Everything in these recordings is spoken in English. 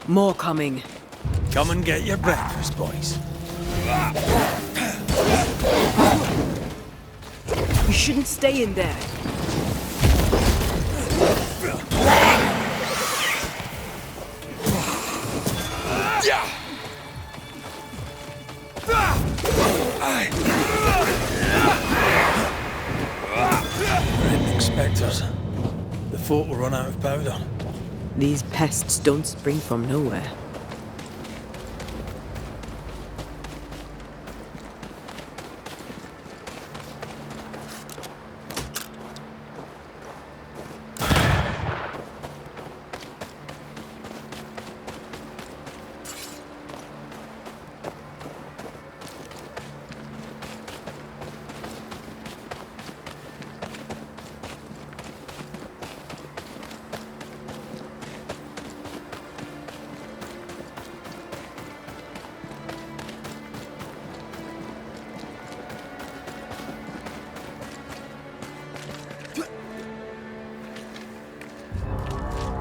More coming. Come and get your breakfast, boys. You shouldn't stay in there. Inspectors. The fort will run out of powder. These pests don't spring from nowhere.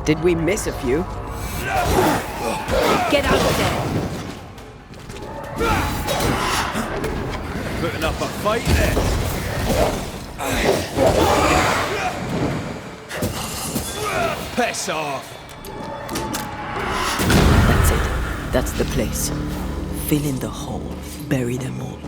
Did we miss a few? Get out of there! Putting up a fight there. Piss off! That's it. That's the place. Fill in the hole. Bury them all.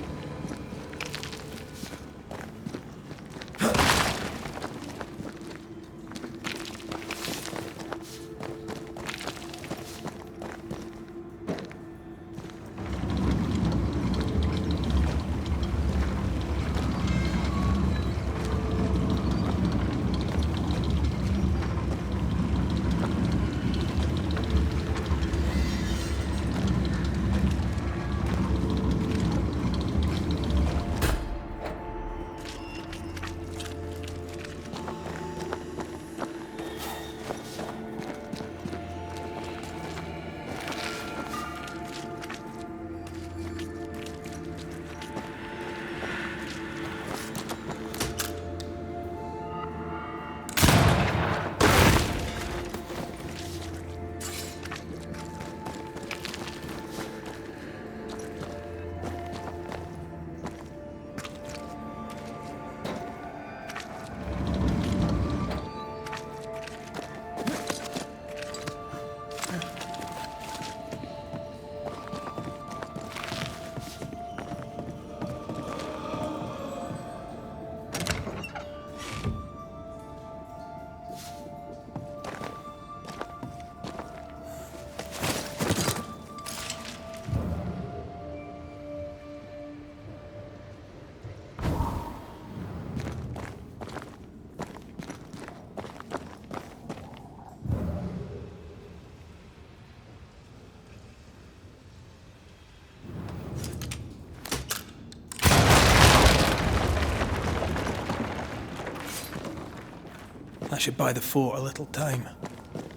That should buy the fort a little time.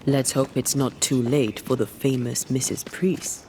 Let's hope it's not too late for the famous Mrs. Priest.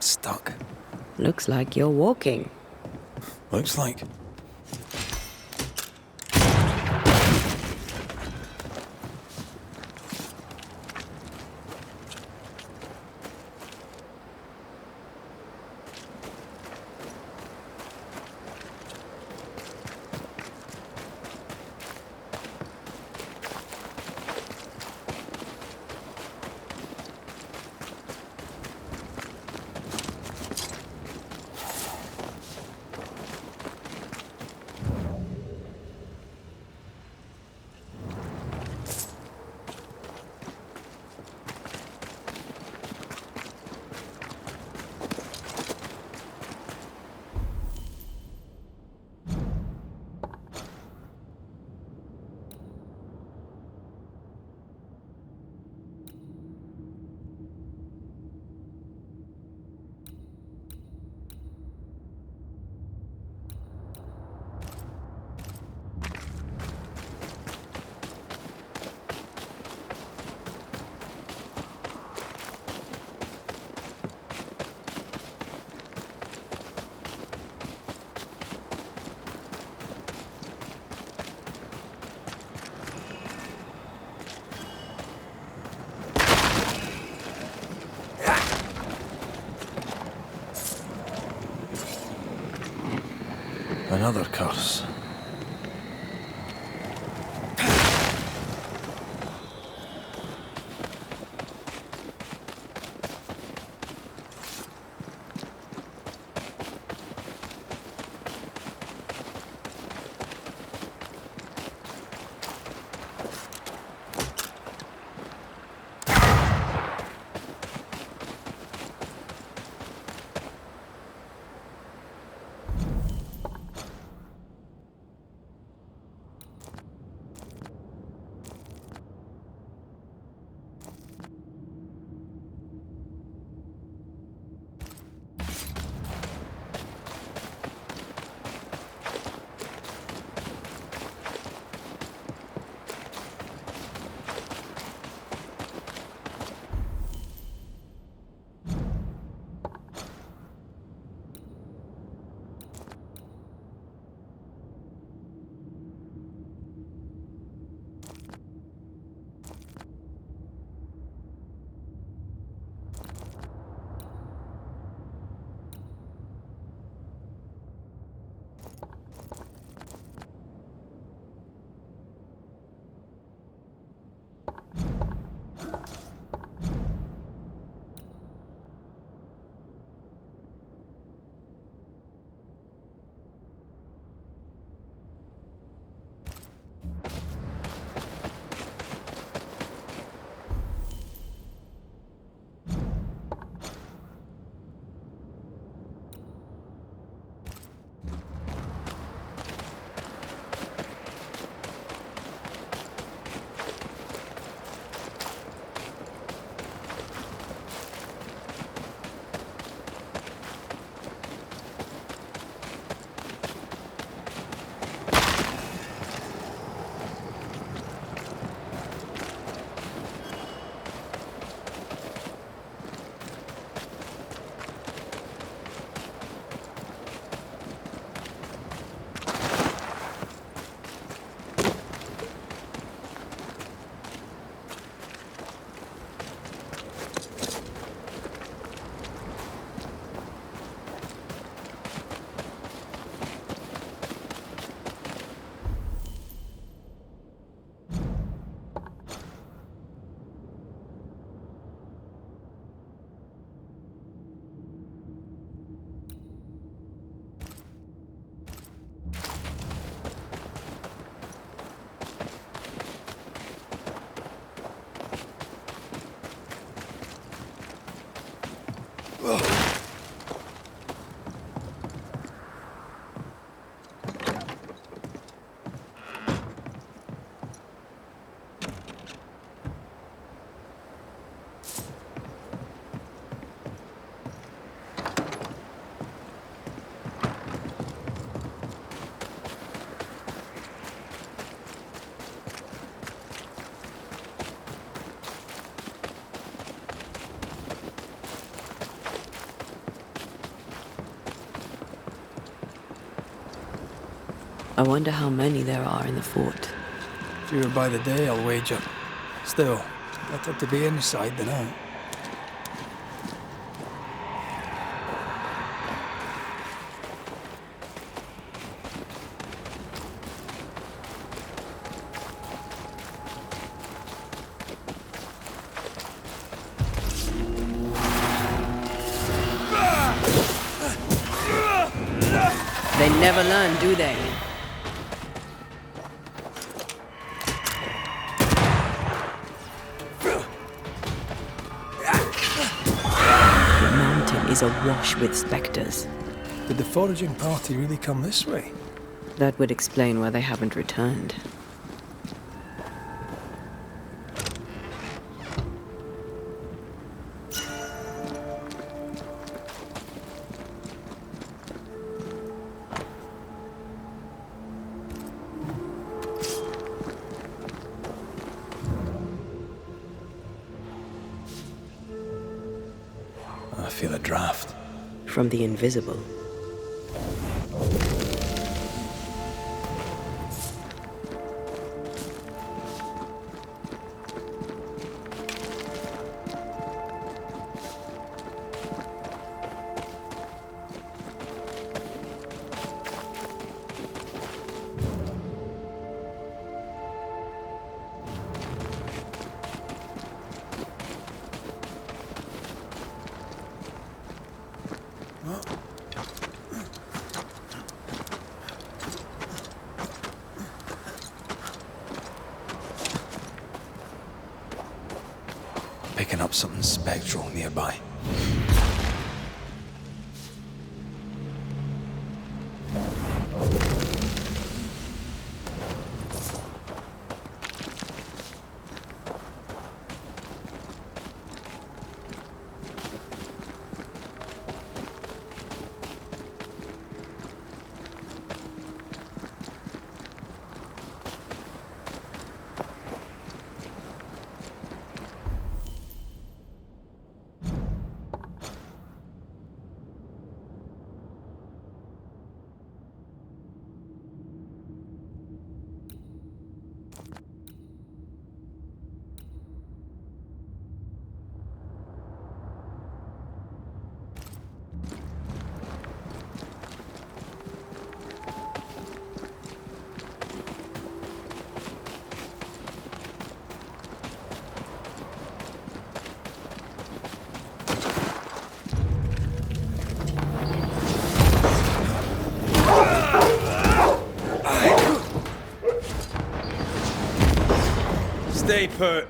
Stuck. Looks like you're walking. Looks like. Another curse. I wonder how many there are in the fort. Fewer by the day, I'll wager. Still, better to be inside than out. They never learn, do they? The mountain is awash with specters. Did the foraging party really come this way? That would explain why they haven't returned. I feel a draft. From the invisible. picking up something spectral nearby. Stay put.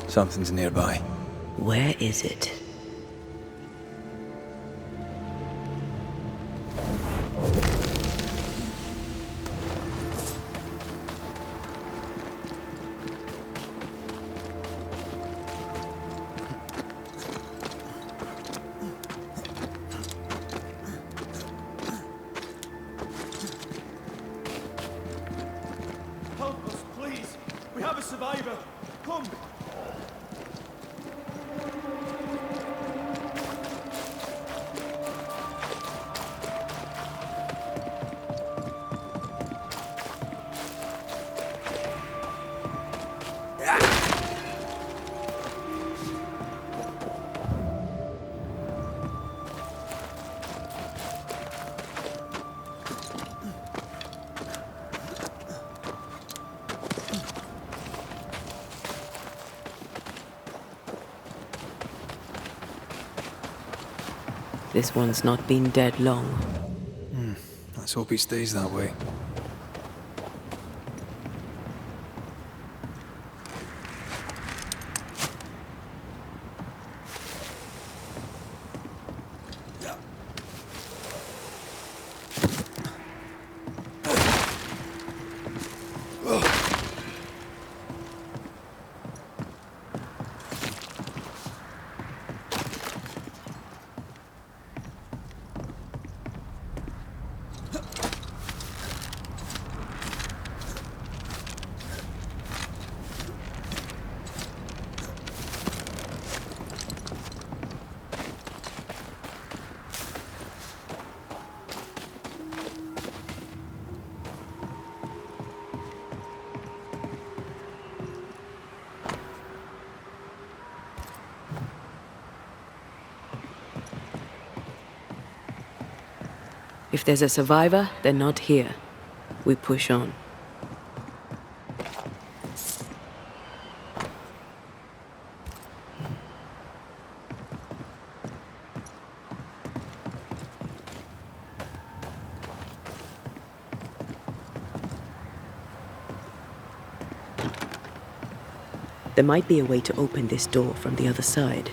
Something's nearby. Where is it? Help us, please. We have a survivor. Come. This one's not been dead long. Let's hope he stays that way. If there's a survivor, they're not here. We push on. There might be a way to open this door from the other side.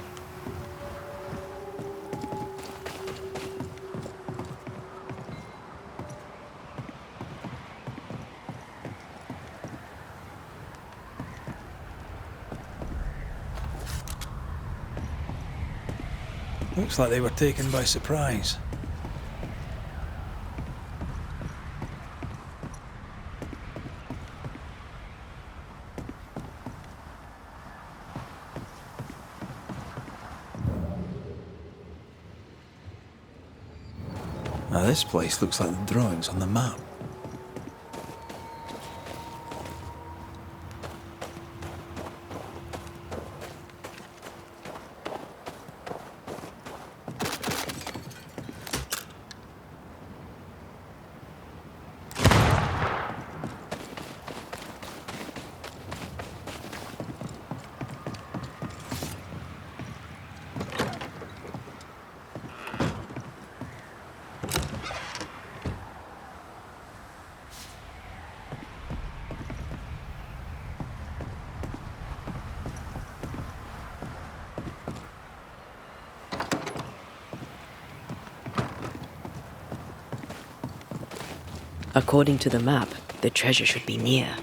Looks like they were taken by surprise. Now this place looks like the drawings on the map. According to the map, the treasure should be near.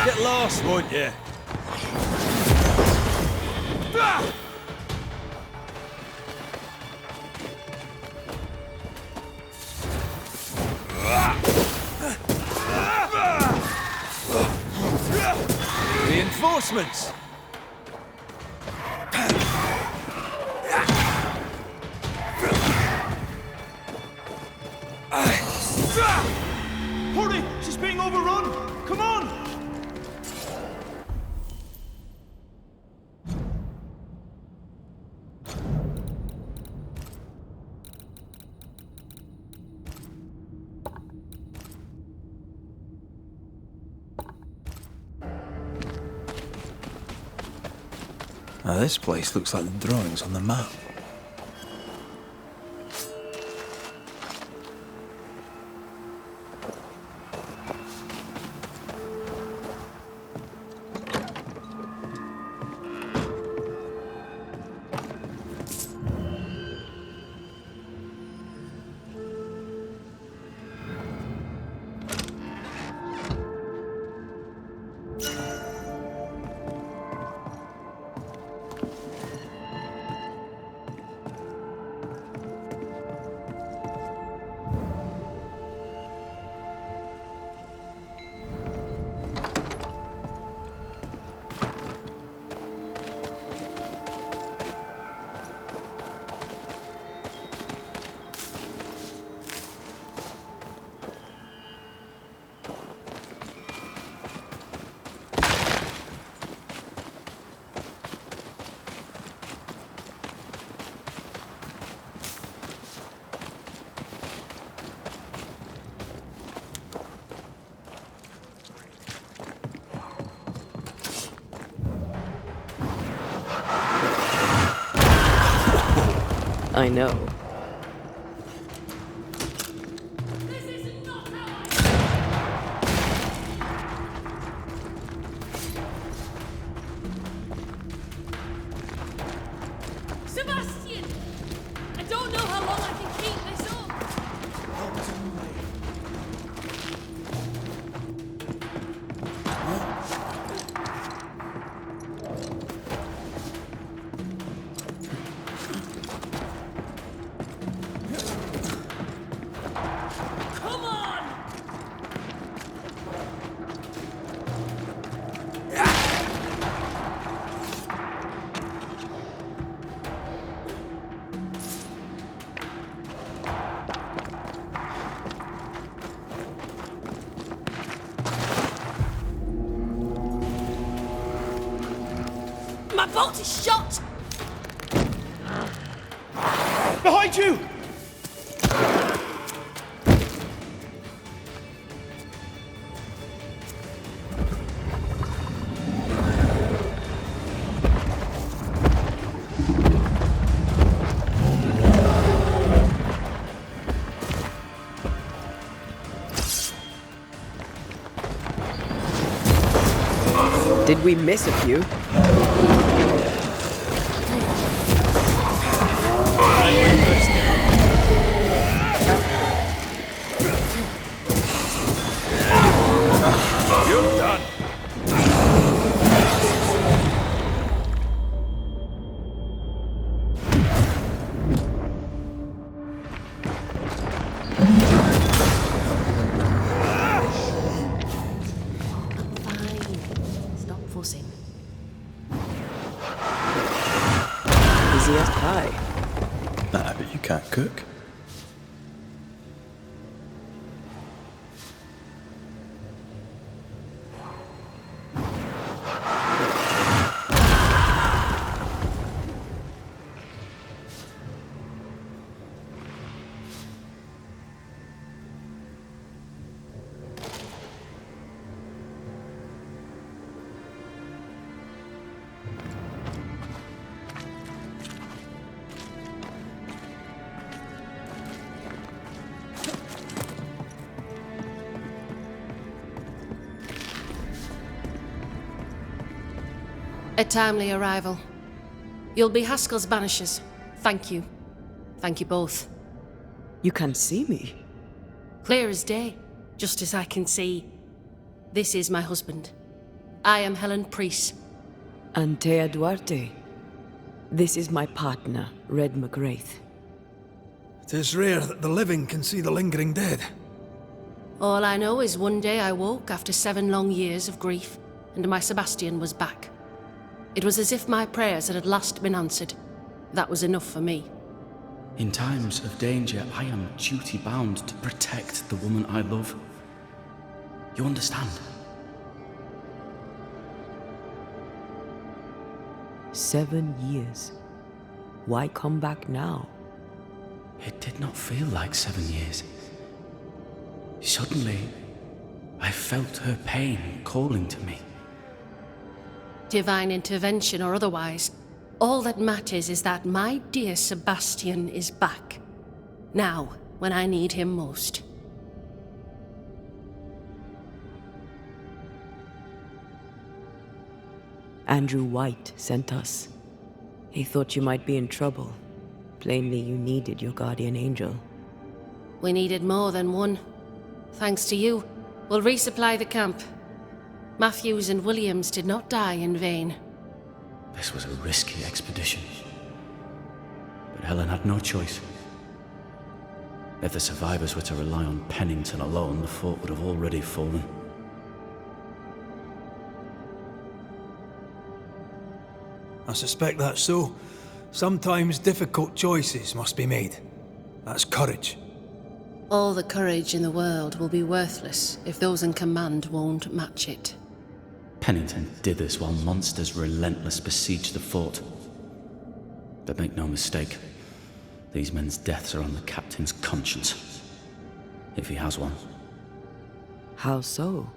Get lost, won't you? Reinforcements! Hurry! She's being overrun! Come on! Now this place looks like the drawings on the map. I know. Sebastian! I don't know how long I can keep this up. Come on! My bolt is shot! Behind you! Did we miss a few? You're done. Fine. Stop fussing. Busiest pie. Nah, but you can't cook. A timely arrival. You'll be Haskell's Banishers. Thank you. Thank you both. You can't see me. Clear as day, just as I can see. This is my husband. I am Helen Priest. Antea Duarte. This is my partner, Red McGrath. It is rare that the living can see the lingering dead. All I know is one day I woke after 7 long years of grief, and my Sebastian was back. It was as if my prayers had at last been answered. That was enough for me. In times of danger, I am duty-bound to protect the woman I love. You understand? 7 years. Why come back now? It did not feel like 7 years. Suddenly, I felt her pain calling to me. Divine intervention or otherwise, all that matters is that my dear Sebastian is back. Now, when I need him most. Andrew White sent us. He thought you might be in trouble. Plainly, you needed your guardian angel. We needed more than one. Thanks to you, we'll resupply the camp. Matthews and Williams did not die in vain. This was a risky expedition. But Helen had no choice. If the survivors were to rely on Pennington alone, the fort would have already fallen. I suspect that's so. Sometimes difficult choices must be made. That's courage. All the courage in the world will be worthless if those in command won't match it. Pennington did this while monsters relentless besieged the fort. But make no mistake, these men's deaths are on the captain's conscience. If he has one. How so?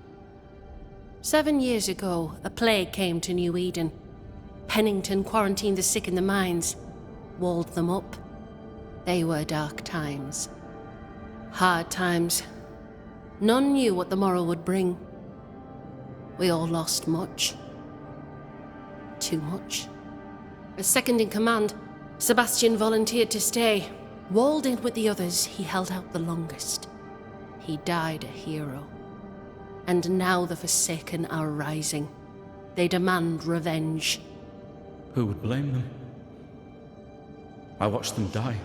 7 years ago, a plague came to New Eden. Pennington quarantined the sick in the mines, walled them up. They were dark times. Hard times. None knew what the morrow would bring. We all lost much. Too much. As second in command, Sebastian volunteered to stay. Walled in with the others, he held out the longest. He died a hero. And now the Forsaken are rising. They demand revenge. Who would blame them? I watched them die.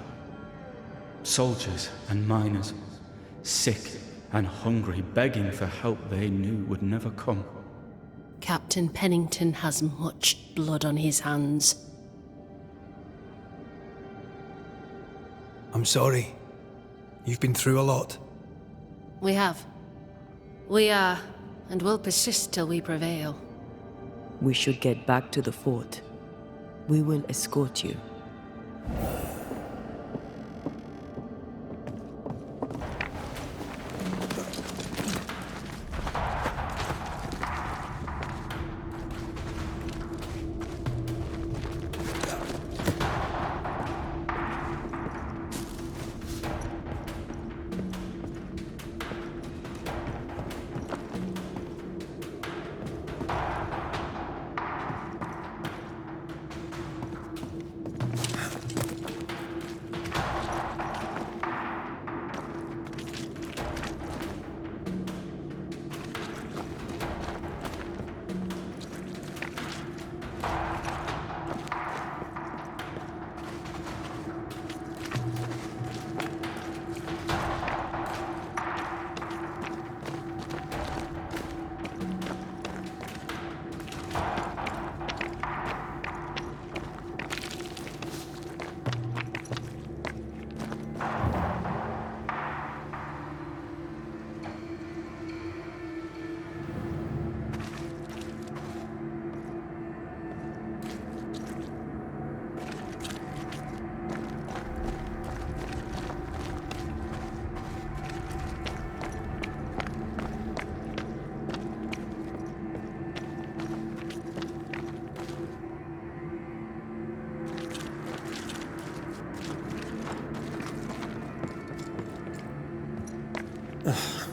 Soldiers and miners, sick and hungry, begging for help they knew would never come. Captain Pennington has much blood on his hands. I'm sorry. You've been through a lot. We have. We are, and will persist till we prevail. We should get back to the fort. We will escort you.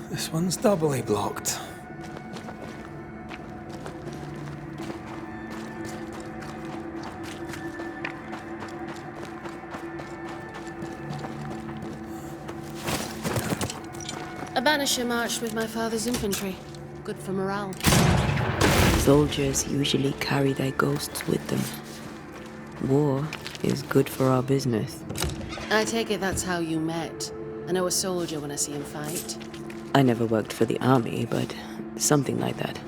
This one's doubly blocked. A Banisher marched with my father's infantry. Good for morale. Soldiers usually carry their ghosts with them. War is good for our business. I take it that's how you met. I know a soldier when I see him fight. I never worked for the army, but something like that.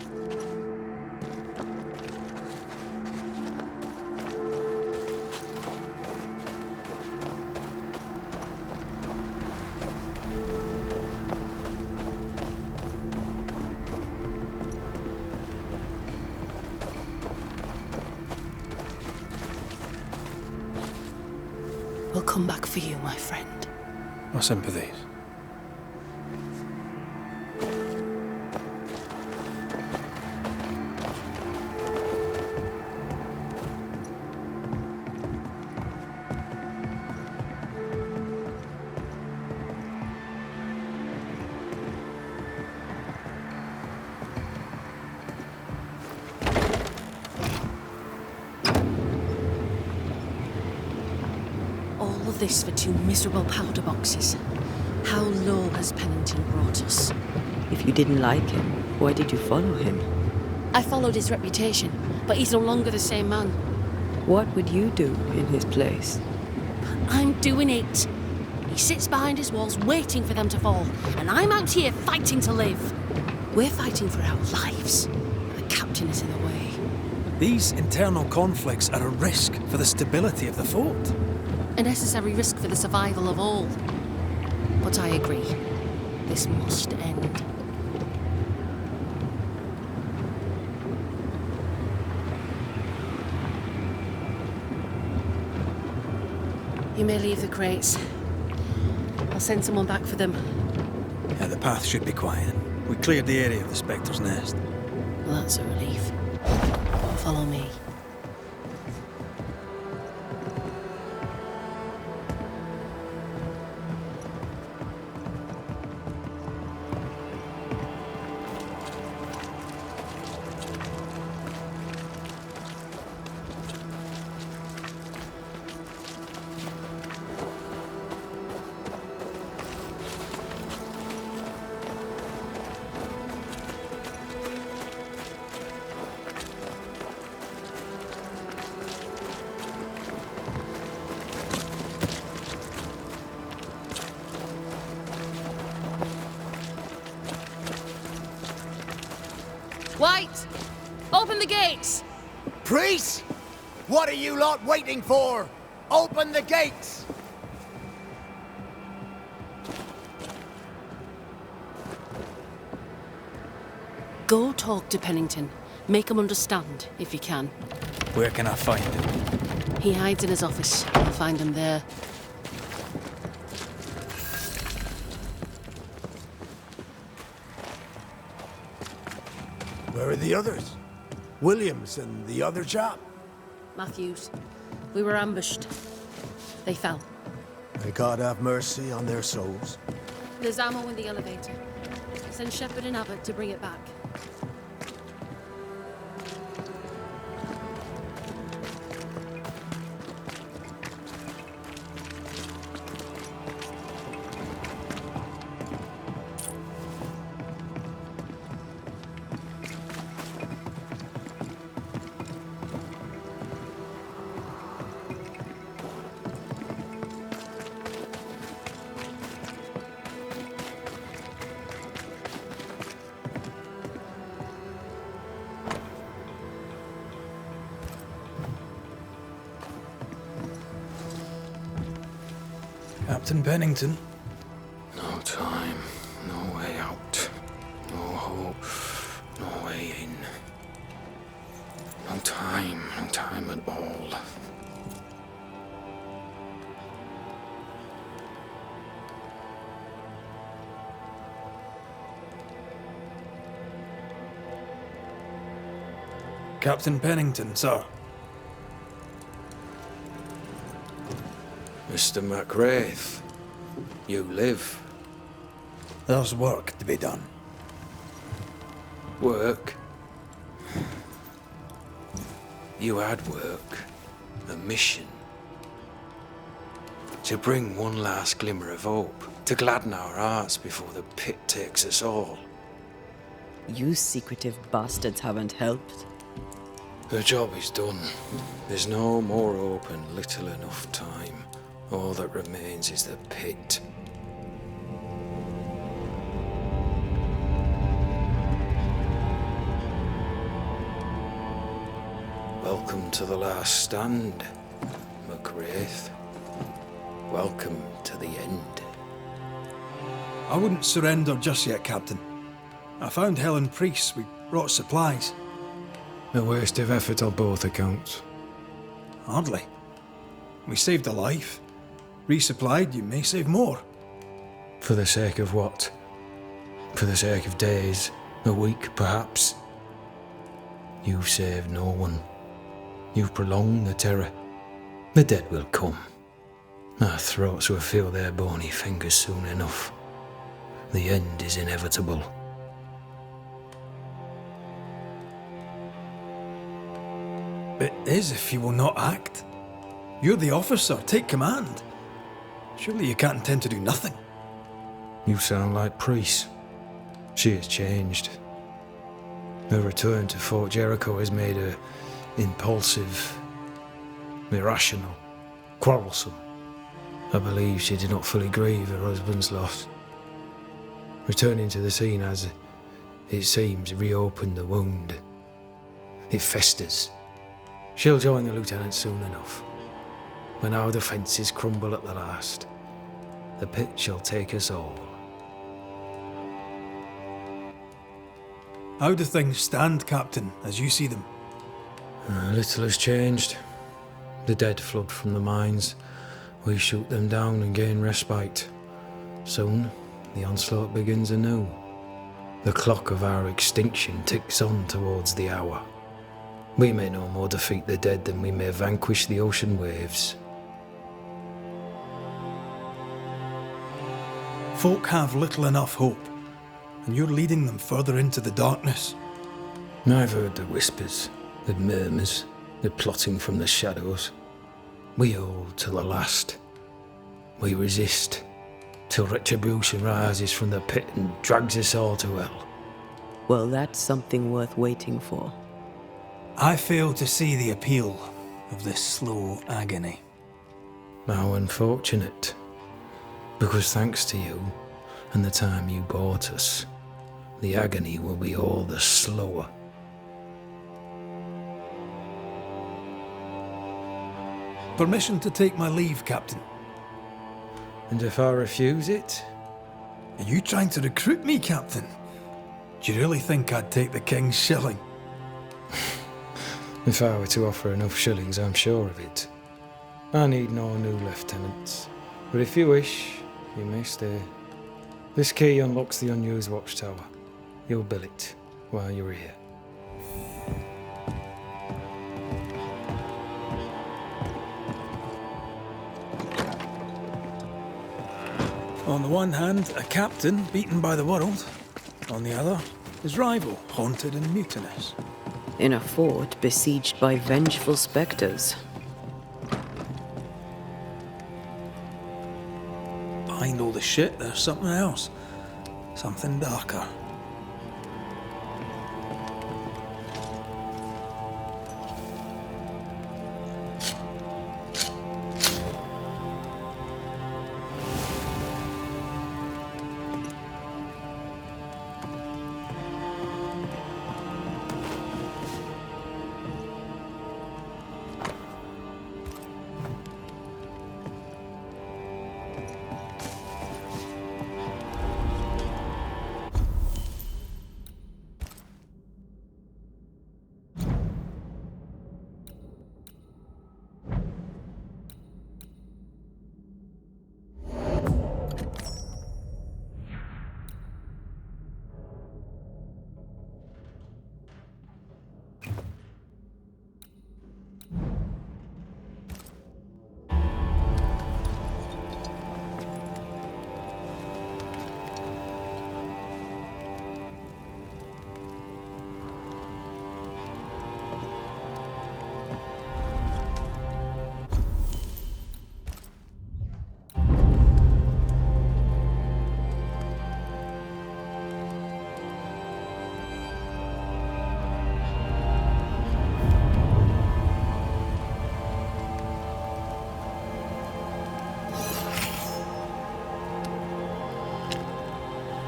We'll come back for you, my friend. My sympathies. All of this for 2 miserable powder boxes. How low has Pennington brought us? If you didn't like him, why did you follow him? I followed his reputation, but he's no longer the same man. What would you do in his place? I'm doing it. He sits behind his walls waiting for them to fall, and I'm out here fighting to live. We're fighting for our lives. The captain is in the way. These internal conflicts are a risk for the stability of the fort. A necessary risk for the survival of all. But I agree. This must end. You may leave the crates. I'll send someone back for them. Yeah, the path should be quiet. We cleared the area of the Spectre's nest. Well, that's a relief. Follow me. White! Open the gates! Priests? What are you lot waiting for? Open the gates! Go talk to Pennington. Make him understand, if you can. Where can I find him? He hides in his office. I'll find him there. Where are the others? Williams and the other chap? Matthews. We were ambushed. They fell. May God have mercy on their souls. There's ammo in the elevator. Send Shepard and Abbott to bring it back. Captain Pennington. No time, no way out, no hope, no way in. No time at all. Captain Pennington, sir. Mr. MacWraith, you live. There's work to be done. Work? You had work. A mission. To bring one last glimmer of hope. To gladden our hearts before the pit takes us all. You secretive bastards haven't helped. The job is done. There's no more hope and little enough time. All that remains is the pit. Welcome to the last stand, MacWraith. Welcome to the end. I wouldn't surrender just yet, Captain. I found Helen Priest. We brought supplies. A waste of effort on both accounts. Hardly. We saved a life. Resupplied, you may save more. For the sake of what? For the sake of days, a week perhaps? You've saved no one. You've prolonged the terror. The dead will come. Our throats will feel their bony fingers soon enough. The end is inevitable. It is if you will not act. You're the officer, take command. Surely you can't intend to do nothing. You sound like Priest. She has changed. Her return to Fort Jericho has made her impulsive, irrational, quarrelsome. I believe she did not fully grieve her husband's loss. Returning to the scene has, it seems, reopened the wound. It festers. She'll join the lieutenant soon enough. When our defences crumble at the last, the pit shall take us all. How do things stand, Captain, as you see them? Little has changed. The dead flood from the mines. We shoot them down and gain respite. Soon, the onslaught begins anew. The clock of our extinction ticks on towards the hour. We may no more defeat the dead than we may vanquish the ocean waves. Folk have little enough hope, and you're leading them further into the darkness. I've heard the whispers, the murmurs, the plotting from the shadows. We hold to the last. We resist, till retribution rises from the pit and drags us all to hell. Well, that's something worth waiting for. I fail to see the appeal of this slow agony. How unfortunate. Because thanks to you, and the time you bought us, the agony will be all the slower. Permission to take my leave, Captain. And if I refuse it? Are you trying to recruit me, Captain? Do you really think I'd take the King's shilling? If I were to offer enough shillings, I'm sure of it. I need no new lieutenants. But if you wish, you may stay. This key unlocks the unused watchtower. You'll bill it while you're here. On the one hand, a captain beaten by the world. On the other, his rival, haunted and mutinous. In a fort besieged by vengeful specters. Behind all the shit, there's something else. Something darker.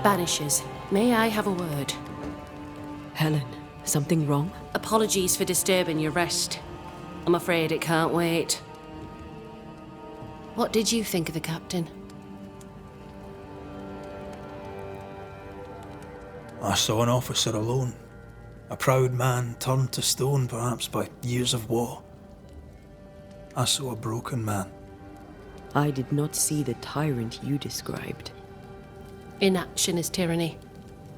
Banishers, may I have a word? Helen, something wrong? Apologies for disturbing your rest. I'm afraid it can't wait. What did you think of the captain? I saw an officer alone. A proud man turned to stone, perhaps by years of war. I saw a broken man. I did not see the tyrant you described. Inaction is tyranny.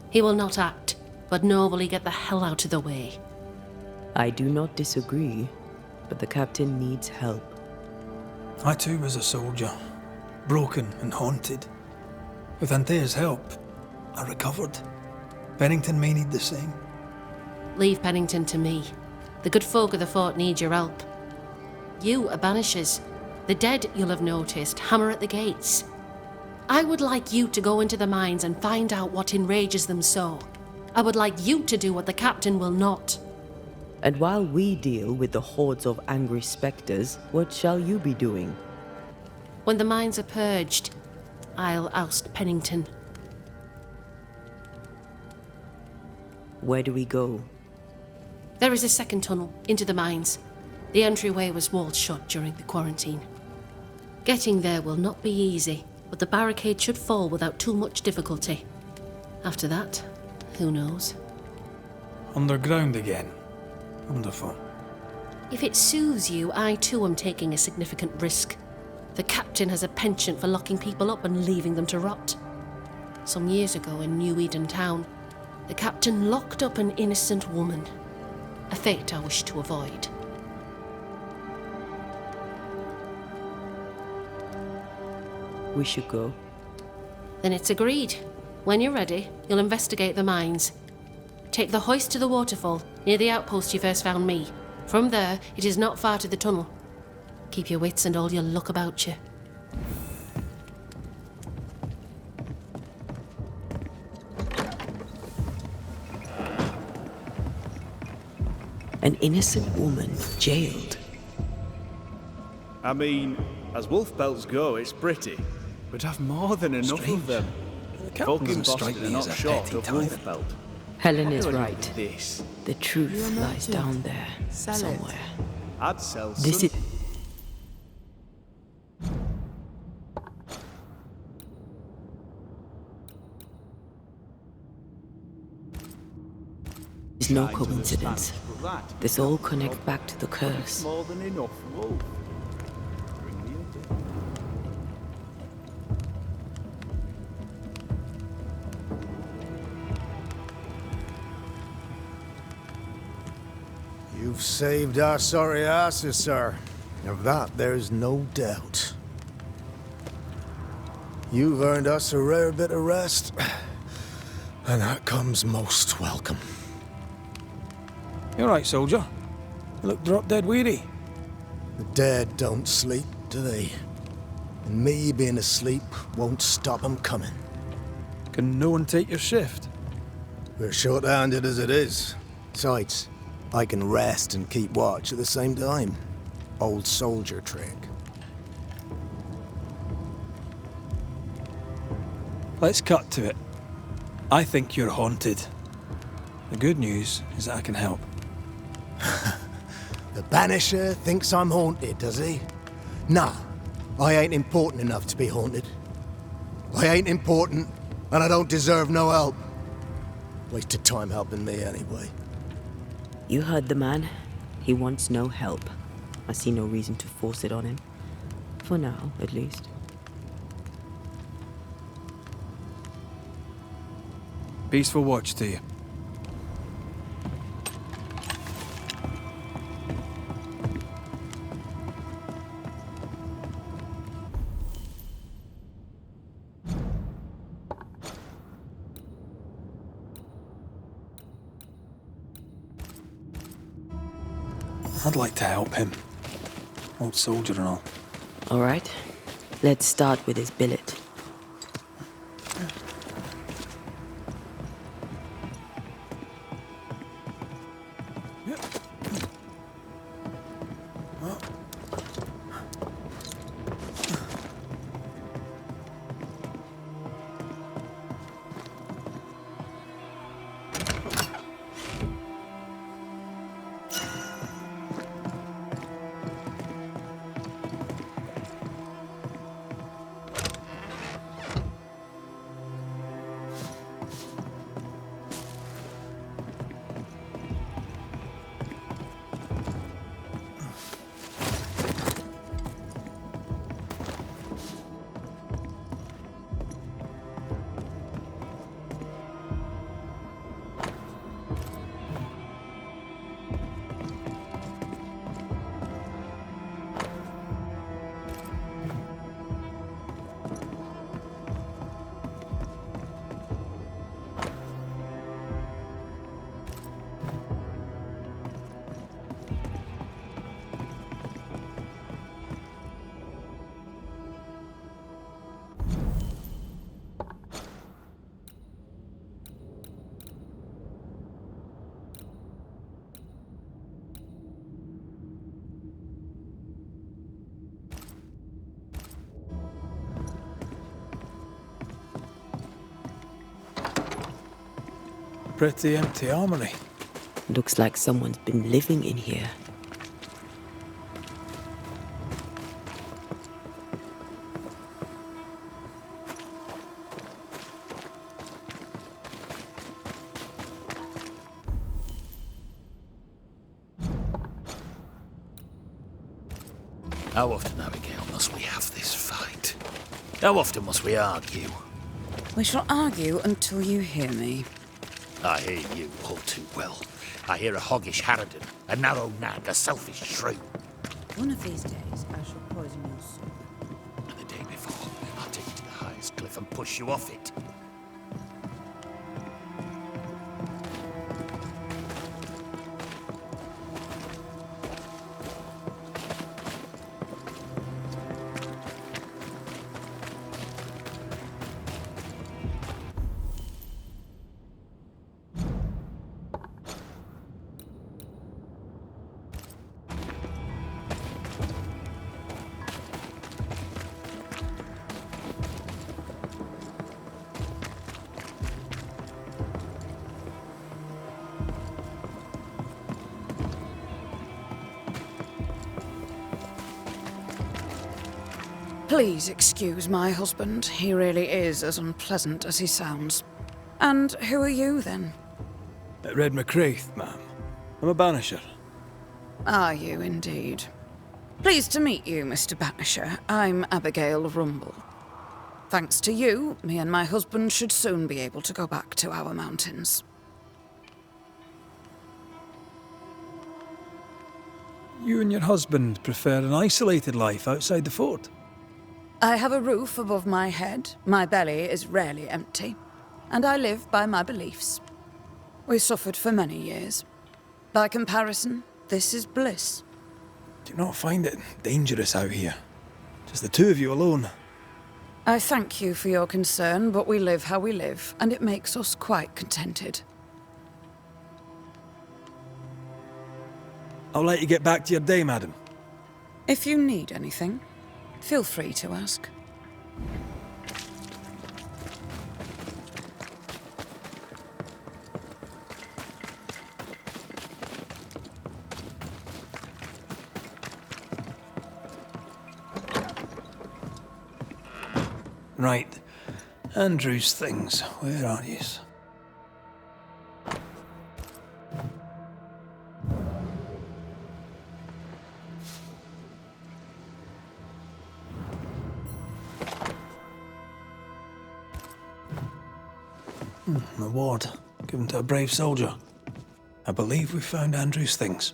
He will not act, but nobly get the hell out of the way. I do not disagree, but the captain needs help. I too was a soldier, broken and haunted. With Antea's help, I recovered. Pennington may need the same. Leave Pennington to me. The good folk of the fort need your help. You are Banishers. The dead, you'll have noticed, hammer at the gates. I would like you to go into the mines and find out what enrages them so. I would like you to do what the captain will not. And while we deal with the hordes of angry spectres, what shall you be doing? When the mines are purged, I'll oust Pennington. Where do we go? There is a second tunnel into the mines. The entryway was walled shut during the quarantine. Getting there will not be easy, but the barricade should fall without too much difficulty. After that, who knows? Underground again. Wonderful. If it soothes you, I too am taking a significant risk. The captain has a penchant for locking people up and leaving them to rot. Some years ago in New Eden town, the captain locked up an innocent woman. A fate I wish to avoid. We should go. Then it's agreed. When you're ready, you'll investigate the mines. Take the hoist to the waterfall, near the outpost you first found me. From there, it is not far to the tunnel. Keep your wits and all your luck about you. An innocent woman jailed. I mean, as wolf pelts go, it's pretty. We'd have more than enough of them. Captain Folk in doesn't strike Boston me are not as a short petty of tyrant. wolf pelt. Helen is What do you right. do with This. The truth lies down there, somewhere. I'd sell This some. is no Shines of the coincidence. Spanish, but that This all connects back to the is curse. more than enough wolf. Bring me a bit. You've saved our sorry asses, sir. Of that, there's no doubt. You've earned us a rare bit of rest, and that comes most welcome. You alright, soldier? You look drop dead weary. The dead don't sleep, do they? And me being asleep won't stop 'em coming. Can no one take your shift? We're short-handed as it is. Besides, I can rest and keep watch at the same time. Old soldier trick. Let's cut to it. I think you're haunted. The good news is that I can help. The Banisher thinks I'm haunted, does he? Nah, I ain't important enough to be haunted. I ain't important, and I don't deserve no help. Wasted time helping me anyway. You heard the man. He wants no help. I see no reason to force it on him. For now, at least. Peaceful watch to you. I'd like to help him. Old soldier and all. All right. Let's start with his billet. pretty empty armory. Looks like someone's been living in here. How often, Abigail, must we have this fight? How often must we argue? We shall argue until you hear me. I hear you all too well. I hear a hoggish harridan, a narrow nag, a selfish shrew. One of these days, I shall poison your soup. And the day before, I'll take you to the highest cliff and push you off it. Please excuse my husband. He really is as unpleasant as he sounds. And who are you, then? Red McCraith, ma'am. I'm a banisher. Are you, indeed? Pleased to meet you, Mr. Banisher. I'm Abigail Rumble. Thanks to you, me and my husband should soon be able to go back to our mountains. You and your husband prefer an isolated life outside the fort? I have a roof above my head, my belly is rarely empty, and I live by my beliefs. We suffered for many years. By comparison, this is bliss. Do you not find it dangerous out here? Just the two of you alone? I thank you for your concern, but we live how we live, and it makes us quite contented. I'll let you get back to your day, madam. If you need anything, feel free to ask. Right. Andrew's things. Where are yous? An award given to a brave soldier. I believe we found Andrew's things.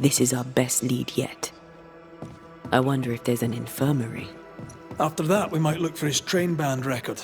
This is our best lead yet. I wonder if there's an infirmary. After that, we might look for his train band record.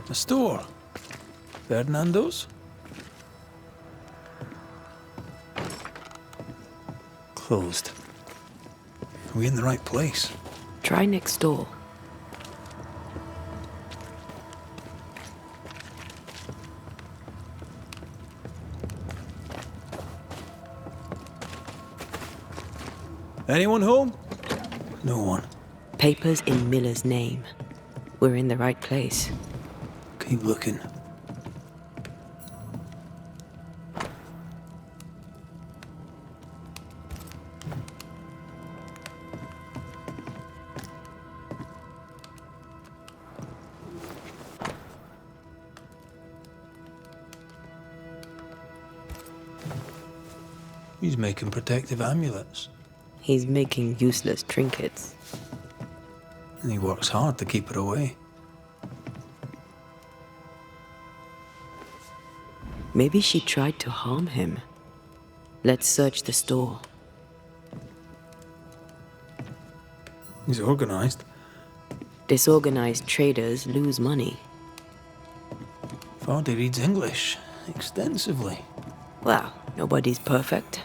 A store? Ferdinando's? Closed. Are we in the right place? Try next door. Anyone home? No one. Papers in Miller's name. We're in the right place. Keep looking. He's making protective amulets. He's making useless trinkets. And he works hard to keep it away. Maybe she tried to harm him. Let's search the store. He's organized. Disorganized traders lose money. Vardy reads English extensively. Well, nobody's perfect.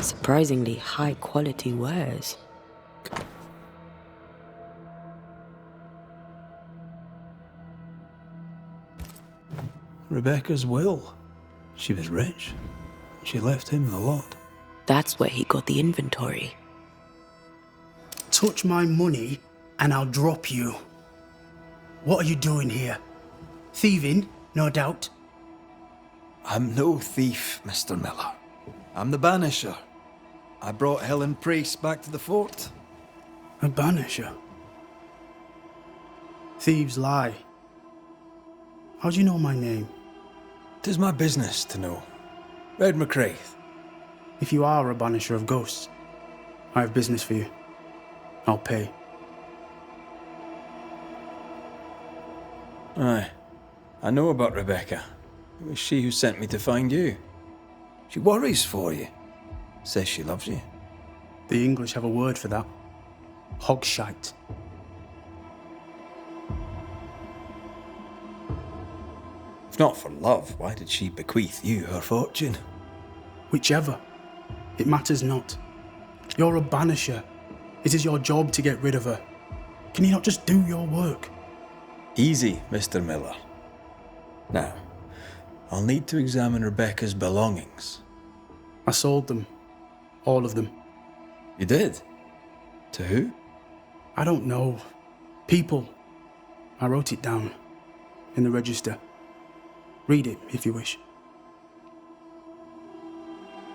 Surprisingly high quality wares. Rebecca's will. She was rich. She left him the lot. That's where he got the inventory. Touch my money and I'll drop you. What are you doing here? Thieving, no doubt. I'm no thief, Mr. Miller. I'm the Banisher. I brought Helen Priest back to the fort. A Banisher? Thieves lie. How do you know my name? 'Tis my business to know. Red McCraith. If you are a Banisher of ghosts, I have business for you. I'll pay. Aye. I know about Rebecca. It was she who sent me to find you. She worries for you. Says she loves you. The English have a word for that. Hogshite. If not for love, why did she bequeath you her fortune? Whichever. It matters not. You're a Banisher. It is your job to get rid of her. Can you not just do your work? Easy, Mr. Miller. Now, I'll need to examine Rebecca's belongings. I sold them. All of them. You did? To who? I don't know. People. I wrote it down. In the register. Read it, if you wish.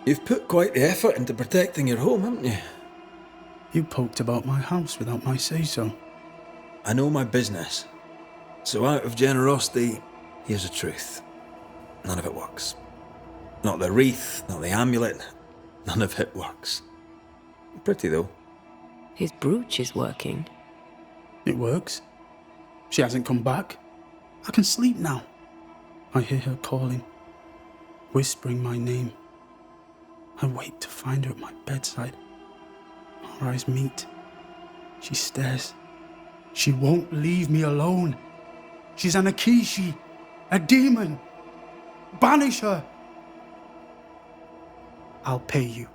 You've put quite the effort into protecting your home, haven't you? You poked about my house without my say-so. I know my business. So out of generosity, here's the truth. None of it works. Not the wreath, not the amulet. None of it works. Pretty, though. His brooch is working. It works. She hasn't come back. I can sleep now. I hear her calling, whispering my name. I wait to find her at my bedside. Our eyes meet. She stares. She won't leave me alone. She's an Akishi, a demon. Banisher! I'll pay you.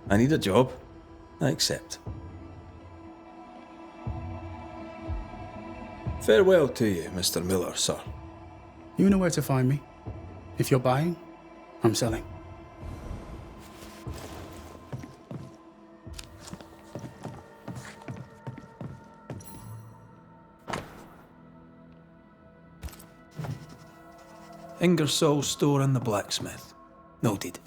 I need a job. I accept. Farewell to you, Mr. Miller, sir. You know where to find me. If you're buying, I'm selling. Ingersoll's store and the blacksmith. Noted.